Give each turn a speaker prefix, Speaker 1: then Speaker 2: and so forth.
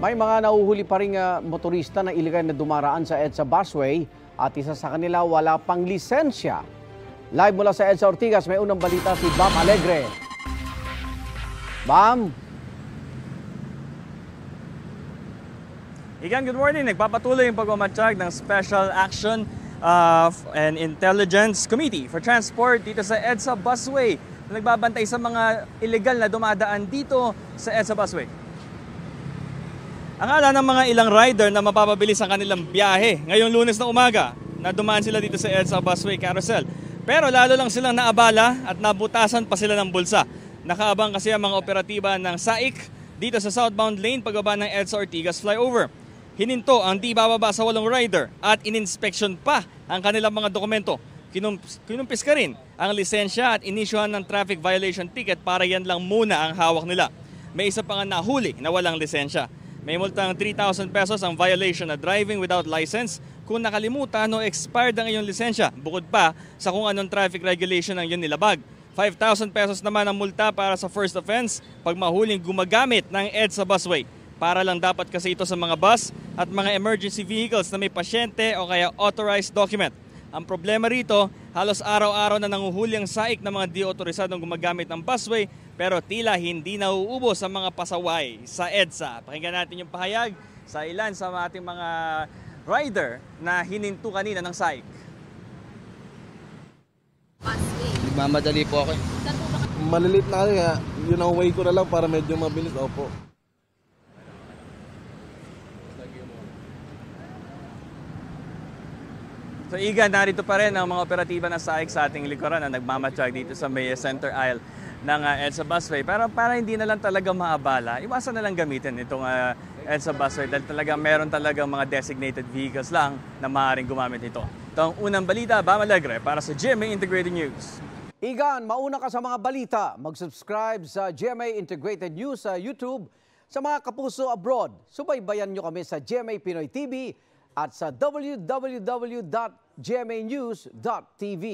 Speaker 1: May mga nahuhuli pa ring motorista na iligal na dumaraan sa EDSA busway at isa sa kanila wala pang lisensya. Live mula sa EDSA Ortigas, may unang balita si Bam Alegre. Bam!
Speaker 2: Igan, good morning. Nagpapatuloy yung pagmamatsyag ng Special Action and Intelligence Committee for Transport dito sa EDSA Busway na nagbabantay sa mga illegal na dumadaan dito sa EDSA Busway. Akala ng mga ilang rider na mapapabilis ang kanilang biyahe ngayong Lunes na umaga na dumaan sila dito sa EDSA Busway Carousel. Pero lalo lang silang naabala at nabutasan pa sila ng bulsa. Nakaabang kasi ang mga operatiba ng SAIC dito sa southbound lane pagbaba ng EDSA Ortigas flyover. Hininto ang di bababa sa 8 rider at ininspeksyon pa ang kanilang mga dokumento. Kinumpis ka rin ang lisensya at inisyuhan ng traffic violation ticket para yan lang muna ang hawak nila. May isa pa nga nahuli na walang lisensya. May multang 3,000 pesos ang violation na driving without license kung nakalimutan o expired ang iyong lisensya. Bukod pa sa kung anong traffic regulation ang iyong nilabag. 5,000 pesos naman ang multa para sa first offense pag mahuling gumagamit ng EDSA busway. Para lang dapat kasi ito sa mga bus at mga emergency vehicles na may pasyente o kaya authorized document. Ang problema rito, halos araw-araw na nanguhuli ang SAIC ng mga di-autorisadong gumagamit ng busway pero tila hindi nauubos ang mga pasaway sa EDSA. Pakinggan natin yung pahayag sa ilan sa ating mga rider na hininto kanina ng SAIC.
Speaker 3: Nagmamadali po ako.
Speaker 4: Malilit na kaya, yun ang way ko na lang para medyo mabilis. Opo.
Speaker 2: So Igan, narito pa rin ang mga operatiba ng SAIC sa ating likuran na nagmamatsyag dito sa may center aisle ng EDSA busway. Para hindi na lang talaga maabala, iwasan na lang gamitin itong EDSA busway dahil talaga meron talagang mga designated vehicles lang na maaaring gumamit ito. Ito ang unang balita, Bam Alegre para sa GMA Integrated News.
Speaker 1: Igan, mauna ka sa mga balita. Mag-subscribe sa GMA Integrated News sa YouTube. Sa mga kapuso abroad, subaybayan nyo kami sa GMA Pinoy TV at sa www.gmanews.tv.